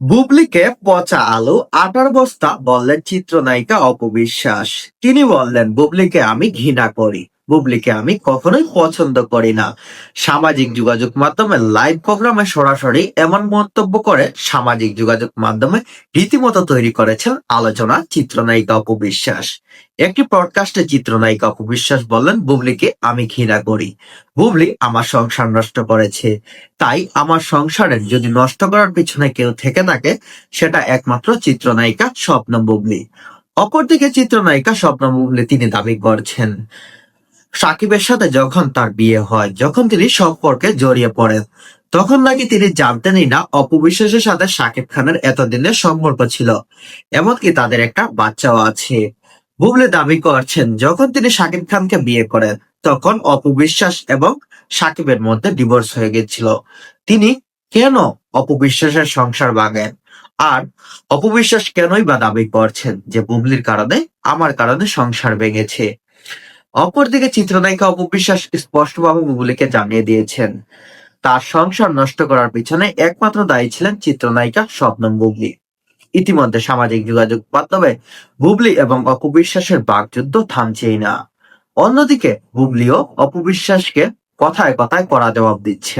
বুবলিকে পচা আলু, আটার বস্তা বললেন চিত্রনায়িকা অপবিশ্বাস। তিনি বললেন, বুবলিকে আমি ঘৃণা করি, বুবলিকে আমি কখনোই পছন্দ করি না। সামাজিক যোগাযোগ মাধ্যমে লাইভ প্রোগ্রামে সরাসরি এমন মন্তব্য করে সামাজিক যোগাযোগ মাধ্যমে রীতিমতো তৈরি করেছেন আলোচনা চিত্রনায়িকা অপবিশ্বাস। একটি পডকাস্টে চিত্রনায়িকা অপবিশ্বাস বললেন, বুবলিকে আমি ঘৃণা করি, বুবলি আমার সংসার নষ্ট করেছে, তাই আমার সংসারের যদি নষ্ট করার পিছনে কেউ থেকে থাকে সেটা একমাত্র চিত্রনায়িকা স্বপ্ন বুবলি। অপরদিকে চিত্রনায়িকা স্বপ্ন বুবলি তিনি দাবি করছেন, সাকিবের সাথে যখন তার বিয়ে হয়, যখন তিনি সম্পর্কে জড়িয়ে পড়েন, তখন নাকি তিনি জানতেনই না অপবিশ্বাসের সাথে সাকিব খানের এতদিনের সম্পর্ক ছিল, এমনকি তাদের একটা বাচ্চাও আছে। বুবলি দাবি করছেন, যখন তিনি সাকিব খানকে বিয়ে করেন তখন অপবিশ্বাস এবং সাকিবের মধ্যে ডিভোর্স হয়ে গেছিল। তিনি কেন অপবিশ্বাসের সংসার ভাঙেন? আর অপবিশ্বাস কেনই বা দাবি করছেন যে বুবলির কারণে, আমার কারণে সংসার ভেঙেছে? অপরদিকে চিত্রনায়িকা অপবিশ্বাস স্পষ্টভাবে বুবলিকে জানিয়ে দিয়েছেন, তার সংসার নষ্ট করার পিছনে একমাত্র দায়ী ছিলেন চিত্রনায়িকা শবনম বুবলি। ইতিমধ্যে সামাজিক যোগাযোগ মাধ্যমে বুবলি এবং অপবিশ্বাসের বাকযুদ্ধ থামছেই না। অন্যদিকে বুবলিও অপবিশ্বাসকে কথায় কথায় কড়া জবাব দিচ্ছেন।